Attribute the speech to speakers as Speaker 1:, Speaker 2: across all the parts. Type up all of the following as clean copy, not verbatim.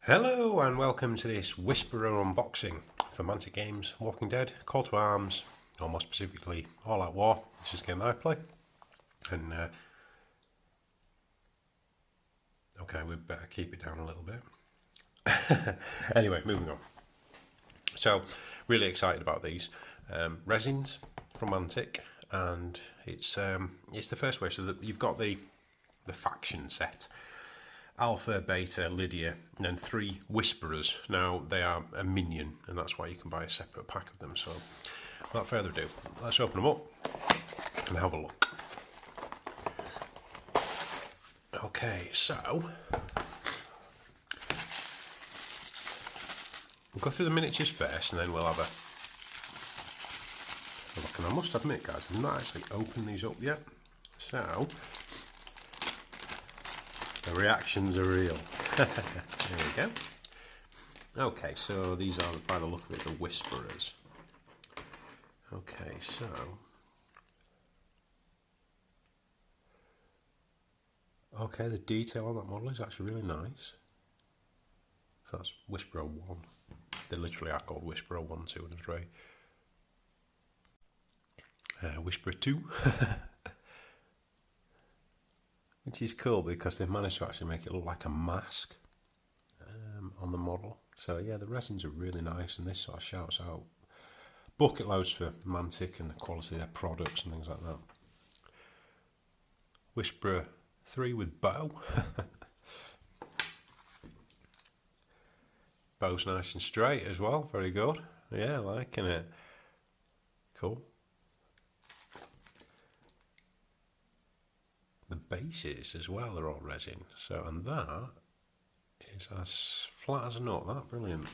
Speaker 1: Hello and welcome to this Whisperer unboxing for Mantic Games, Walking Dead, Call to Arms, or more specifically All Out War, which is a game that I play. And okay, we better keep it down a little bit. Anyway, moving on. So, really excited about these resins from Mantic, and it's the first way. So that you've got the faction set. Alpha, Beta, Lydia, and then 3 Whisperers. Now, they are a minion, and that's why you can buy a separate pack of them. So, without further ado, let's open them up and have a look. Okay, so we'll go through the miniatures first, and then we'll have a look. And I must admit, guys, I've not actually opened these up yet. So, the reactions are real. There we go. Okay, so these are, by the look of it, the Whisperers. Okay, so okay, the detail on that model is actually really nice. So that's Whisperer 1. They literally are called Whisperer 1, 2 and 3. Whisperer 2. Which is cool because they've managed to actually make it look like a mask on the model. So yeah, the resins are really nice, and this sort of shouts out bucket loads for Mantic and the quality of their products and things like that. Whisperer 3 with bow. Bow's nice and straight as well, very good. Yeah, liking it. Cool. The bases as well are all resin, so, and that is as flat as a nut. That brilliant.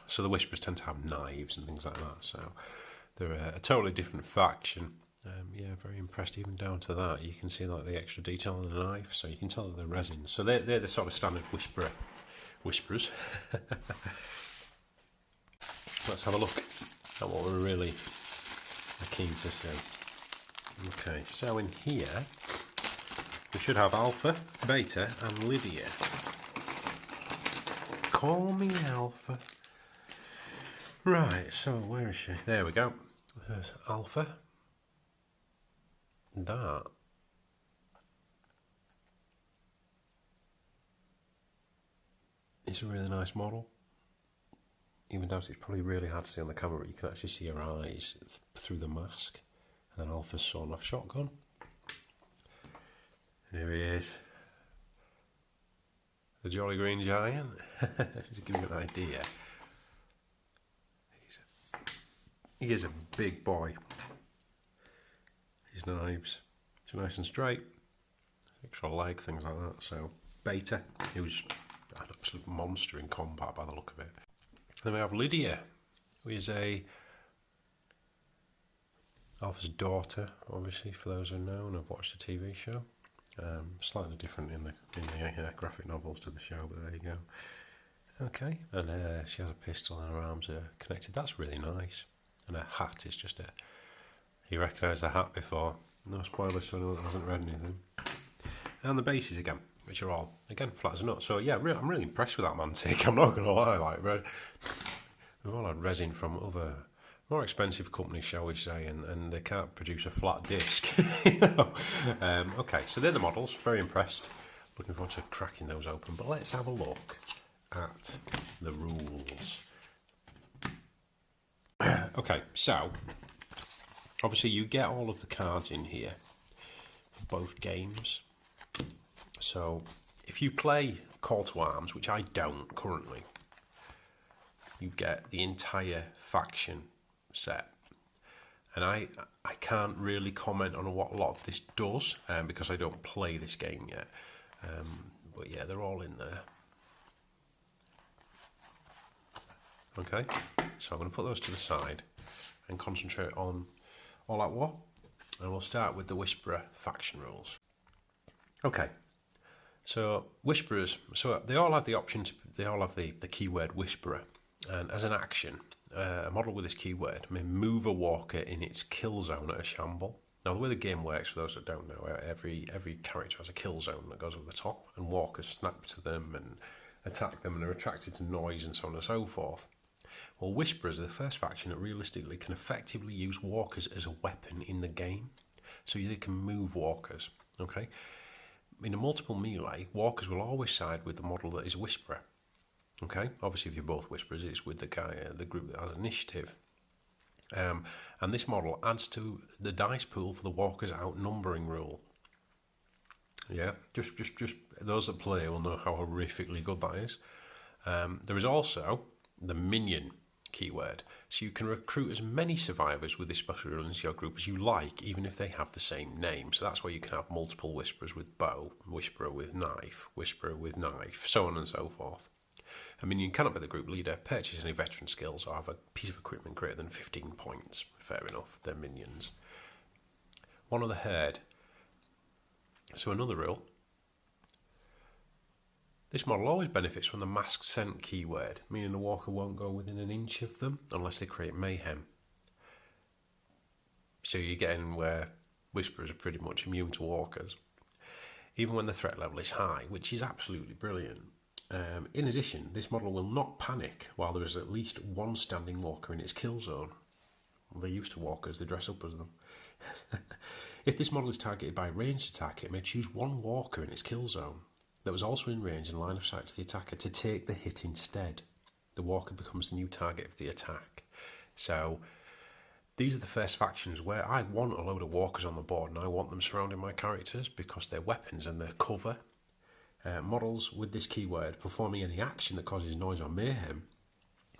Speaker 1: So the Whisperers tend to have knives and things like that, so they're a totally different faction. Yeah, very impressed even down to that. You can see like the extra detail on the knife, so you can tell that they're resin. So they're the sort of standard Whisperers. Let's have a look at what we're really keen to see. Okay, so in here we should have Alpha, Beta and Lydia. Call me Alpha. Right, so where is she? There we go. There's Alpha. That is a really nice model. Even though it's probably really hard to see on the camera, but you can actually see her eyes through the mask. And then Alpha's sawn off shotgun. Here he is. The Jolly Green Giant. Just to give you an idea. He is a big boy. His knives. It's nice and straight. Extra leg, things like that. So, Beta. He was an absolute monster in combat by the look of it. Then we have Lydia, who is Alpha's daughter, obviously, for those who know and have watched the TV show. Slightly different in the graphic novels to the show, but there you go. Okay, and she has a pistol and her arms are connected. That's really nice. And her hat is just you recognise the hat before. No spoilers for anyone that hasn't read anything. And the bases again, which are all, again, flat as a nut. So yeah, I'm really impressed with that Mantic. I'm not going to lie. We've all had resin from other more expensive companies, shall we say, and they can't produce a flat disc. You know? Okay, so they're the models. Very impressed. Looking forward to cracking those open. But let's have a look at the rules. Okay, so obviously you get all of the cards in here for both games. So if you play Call to Arms, which I don't currently, you get the entire faction set, and I can't really comment on what a lot of this does because I don't play this game yet, but yeah, they're all in there. Okay, so I'm going to put those to the side and concentrate on All Out War, and we'll start with the Whisperer faction rules. Okay, so Whisperers, so they all have the option they all have the keyword Whisperer, and as an action, a model with this keyword may move a walker in its kill zone at a shamble. Now, the way the game works, for those that don't know, every character has a kill zone that goes over the top, and walkers snap to them and attack them and are attracted to noise and so on and so forth. Well, Whisperers are the first faction that realistically can effectively use walkers as a weapon in the game. So they can move walkers, okay? In a multiple melee, walkers will always side with the model that is a Whisperer, okay? Obviously, if you're both Whisperers, it's with the group that has initiative. And this model adds to the dice pool for the walkers outnumbering rule. Yeah, just those that play will know how horrifically good that is. There is also the minion keyword, so you can recruit as many survivors with this special rule into your group as you like, even if they have the same name. So that's why you can have multiple Whisperers with bow, Whisperer with knife, so on and so forth. A minion cannot be the group leader, purchase any veteran skills, or have a piece of equipment greater than 15 points. Fair enough, they're minions. One of the herd. So another rule. This model always benefits from the masked scent keyword, meaning the walker won't go within an inch of them unless they create mayhem. So you're getting where Whisperers are pretty much immune to walkers, even when the threat level is high, which is absolutely brilliant. In addition, this model will not panic while there is at least one standing walker in its kill zone. Well, they're used to walkers, they dress up as them. If this model is targeted by a ranged attack, it may choose one walker in its kill zone that was also in range and line of sight to the attacker to take the hit instead. The walker becomes the new target of the attack. So these are the first factions where I want a load of walkers on the board and I want them surrounding my characters because they're weapons and they're cover. Models with this keyword performing any action that causes noise or mayhem,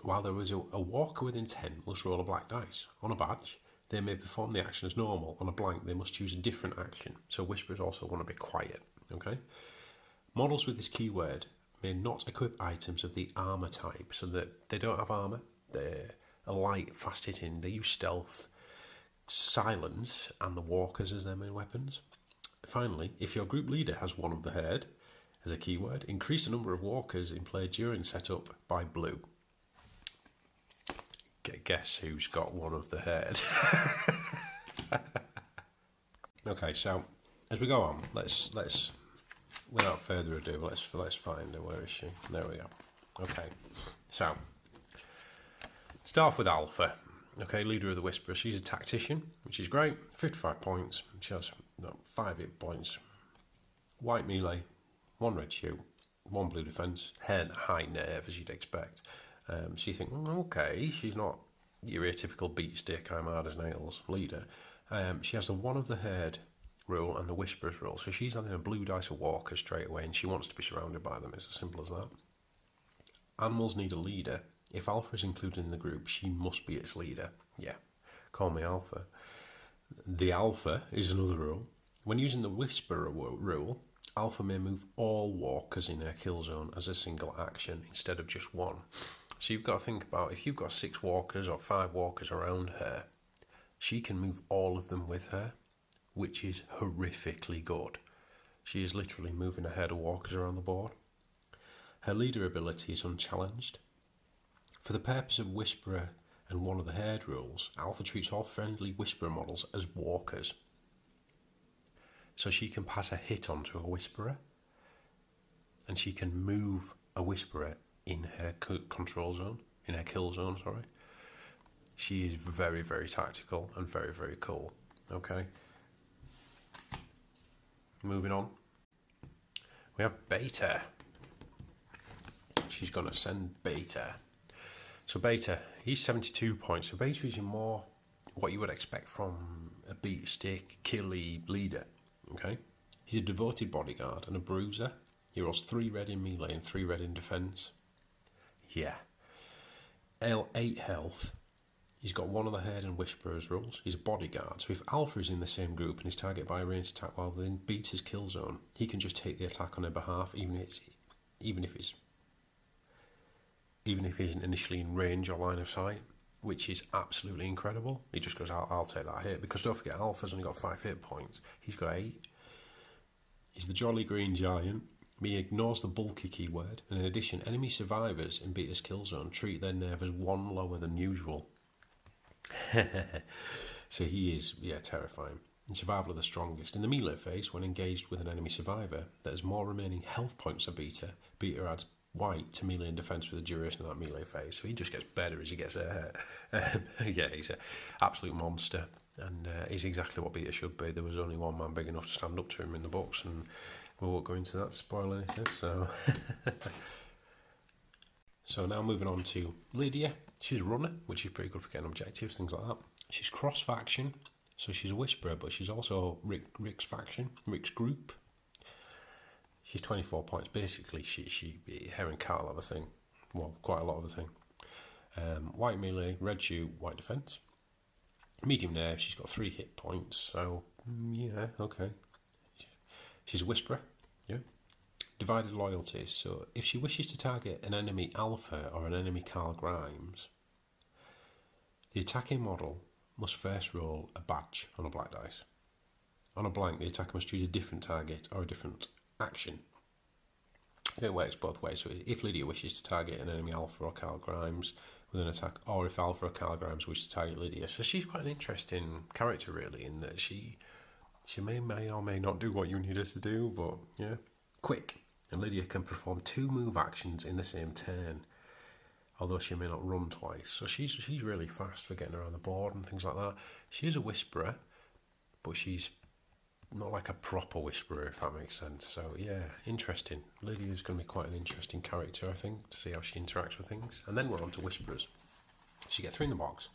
Speaker 1: while there is a walker within 10 must roll a black dice. On a badge, they may perform the action as normal. On a blank, they must choose a different action. So Whisperers also want to be quiet. Okay. Models with this keyword may not equip items of the armour type, so that they don't have armour. They're a light, fast hitting. They use stealth, silence, and the walkers as their main weapons. Finally, if your group leader has one of the herd as a keyword, increase the number of walkers in play during setup by blue. Guess who's got one of the herd? Okay, so as we go on, let's without further ado, let's find her. Where is she? There we go. Okay, so start off with Alpha. Okay, leader of the Whisperer. She's a tactician, which is great. 55 points. She has 5 hit points. White melee, 1 red shoot, 1 blue defense. High nerve, as you'd expect. So you think, okay, she's not your atypical beat stick, I'm hard as nails leader. She has the one of the herd rule and the Whisperers rule. So she's having a blue dice of walkers straight away and she wants to be surrounded by them. It's as simple as that. Animals need a leader. If Alpha is included in the group, she must be its leader. Yeah, call me Alpha. The Alpha is another rule. When using the Whisperer rule, Alpha may move all walkers in her kill zone as a single action instead of just one. So you've got to think about, if you've got 6 walkers or 5 walkers around her, she can move all of them with her, which is horrifically good. She is literally moving a herd of walkers around the board. Her leader ability is unchallenged. For the purpose of Whisperer and one of the herd rules, Alpha treats all friendly Whisperer models as walkers. So she can pass a hit on to a Whisperer, and she can move a Whisperer in her control zone, in her kill zone, sorry. She is very, very tactical and very, very cool. Okay. Moving on. We have Beta. She's going to send Beta. So Beta, he's 72 points. So Beta is more what you would expect from a beat stick, killy leader. Okay. He's a devoted bodyguard and a bruiser. He rolls 3 red in melee and 3 red in defense. Yeah. 8 health. He's got one of the herd and Whisperers rules. He's a bodyguard, so if Alpha is in the same group and is targeted by a ranged attack while within Beta's kill zone, he can just take the attack on her behalf, even if he isn't initially in range or line of sight, which is absolutely incredible. He just goes, I'll take that hit, because don't forget, Alpha's only got 5 hit points. He's got 8. He's the jolly green giant. He ignores the bulky keyword, and in addition, enemy survivors in Beta's kill zone treat their nerve as 1 lower than usual. So he is, terrifying. In survival of the strongest. In the melee phase, when engaged with an enemy survivor that has more remaining health points than Beta, Beta adds white to melee and defense for the duration of that melee phase. So he just gets better as he gets yeah, he's an absolute monster. And he's exactly what Beta should be. There was only one man big enough to stand up to him in the books, and we won't go into that to spoil anything. So, so now moving on to Lydia. She's a runner, which is pretty good for getting objectives, things like that. She's cross-faction, so she's a Whisperer, but she's also Rick's faction, Rick's group. She's 24 points. Basically, her and Carl have a thing. Well, quite a lot of a thing. White melee, red shoe, white defense. Medium nerve, she's got 3 hit points, so yeah, okay. She's a Whisperer, yeah. Divided loyalties, so if she wishes to target an enemy Alpha or an enemy Carl Grimes, the attacking model must first roll a badge on a black dice. On a blank, the attacker must choose a different target or a different action. It works both ways, so if Lydia wishes to target an enemy Alpha or Carl Grimes with an attack, or if Alpha or Carl Grimes wishes to target Lydia. So she's quite an interesting character, really, in that she may or may not do what you need her to do, but yeah. Quick, and Lydia can perform 2 move actions in the same turn, although she may not run twice. So she's really fast for getting around the board and things like that. She is a Whisperer, but she's not like a proper Whisperer, if that makes sense. So yeah, interesting. Lydia's going to be quite an interesting character, I think, to see how she interacts with things. And then we're on to Whisperers. So you get 3 in the box,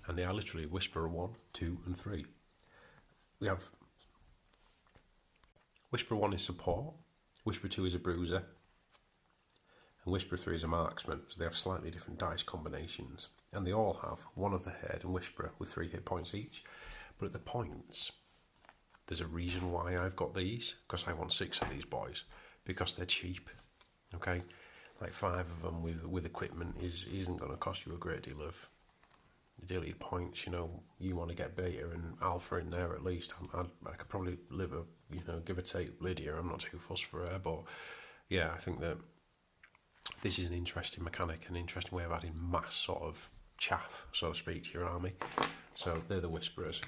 Speaker 1: and they are literally Whisperer 1, 2, and 3. We have Whisperer 1 is support, Whisperer 2 is a bruiser, and Whisperer 3 is a marksman. So they have slightly different dice combinations, and they all have one of the head and Whisperer with 3 hit points each. But at the points, there's a reason why I've got these, because I want 6 of these boys, because they're cheap. Okay, like 5 of them with equipment isn't going to cost you a great deal of daily points. You know, you want to get Beta and Alpha in there at least. I could probably live give or take Lydia. I'm not too fussed for her, but yeah, I think that this is an interesting mechanic, an interesting way of adding mass sort of chaff, so to speak, to your army. So they're the Whisperers.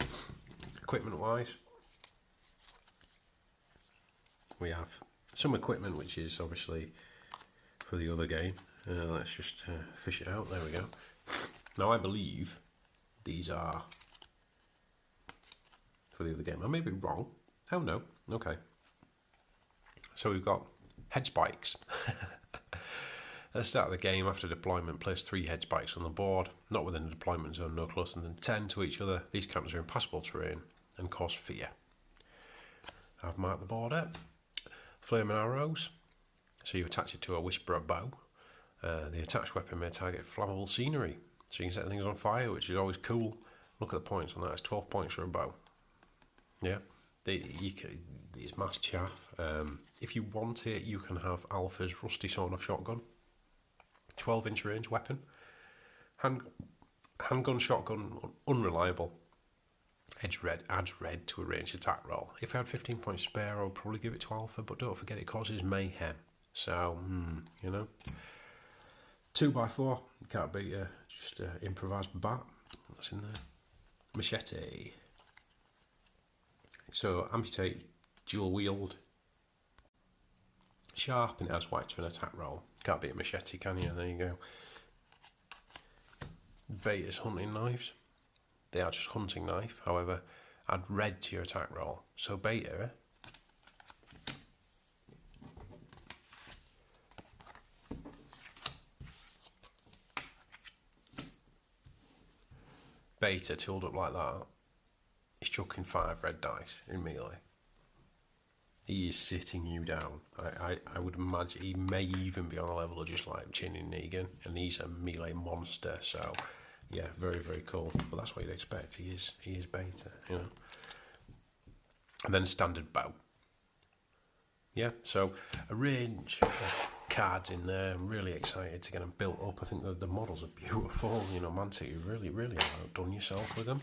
Speaker 1: Equipment wise, we have some equipment which is obviously for the other game. Let's just fish it out. There we go. Now I believe these are for the other game. I may be wrong. Oh no. Okay. So we've got head spikes. At the start of the game, after deployment, place 3 head spikes on the board, not within the deployment zone, no closer than 10 to each other. These counters are impassable terrain and cause fear. I've marked the board up. Flaming arrows. So you attach it to a Whisperer bow. The attached weapon may target flammable scenery, so you can set things on fire, which is always cool. Look at the points on that. It's 12 points for a bow. Yeah, it's mass chaff. If you want it, you can have Alpha's rusty sawn-off shotgun, 12-inch range weapon. Handgun shotgun, unreliable. Adds red to a ranged attack roll. If I had 15 points spare, I would probably give it to Alpha, but don't forget it causes mayhem. So, you know. 2x4, can't beat just improvised bat. That's in there. Machete. So, amputate, dual wield. Sharp, and it adds white to an attack roll. Can't beat a machete, can you? There you go. Beta's hunting knives. They are just hunting knife, however, add red to your attack roll. So Beta tooled up like that is chucking 5 red dice in melee. He is sitting you down. I would imagine he may even be on a level of just like chinning Negan, and he's a melee monster, so yeah, very, very cool. But that's what you'd expect. He is Beta, you know. And then standard bow. Yeah, so a range of cards in there. I'm really excited to get them built up. I think the models are beautiful. You know, Mantic, you really have outdone yourself with them.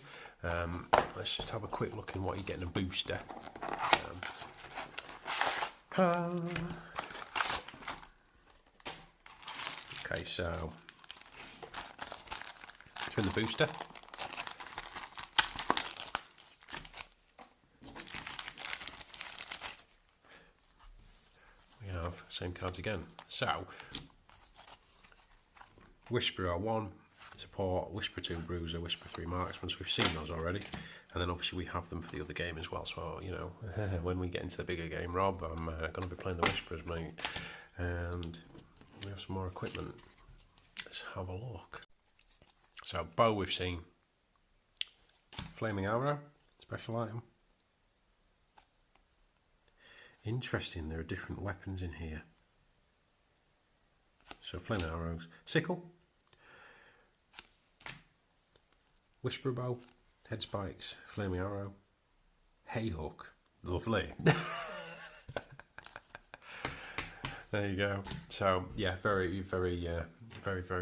Speaker 1: Let's just have a quick look in what you get in a booster. Okay, so in the booster, have same cards again. So, Whisperer 1, support, Whisperer 2, Bruiser, Whisperer 3, Marksman. So we've seen those already. And then obviously we have them for the other game as well. So, you know, when we get into the bigger game, Rob, I'm going to be playing the Whisperers, mate. And we have some more equipment. Let's have a look. So, bow we've seen. Flaming Arrow, special item. Interesting, there are different weapons in here. So, Flaming Arrows. Sickle. Whisper Bow. Head Spikes. Flaming Arrow. Hay Hook. Lovely. There you go. So, yeah, very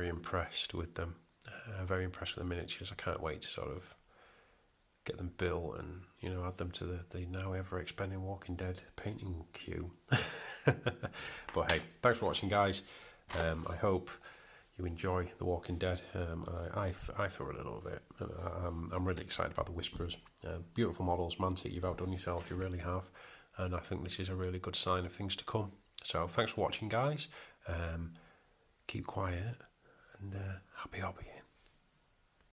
Speaker 1: impressed with them. Very impressed with the miniatures. I can't wait to sort of get them built and, you know, add them to the now ever expanding Walking Dead painting queue. But hey, thanks for watching, guys. I hope you enjoy The Walking Dead. I thoroughly love it. I'm really excited about the Whisperers. Beautiful models, Mantic. You've outdone yourself. You really have. And I think this is a really good sign of things to come. So thanks for watching, guys. Keep quiet and happy hobbying.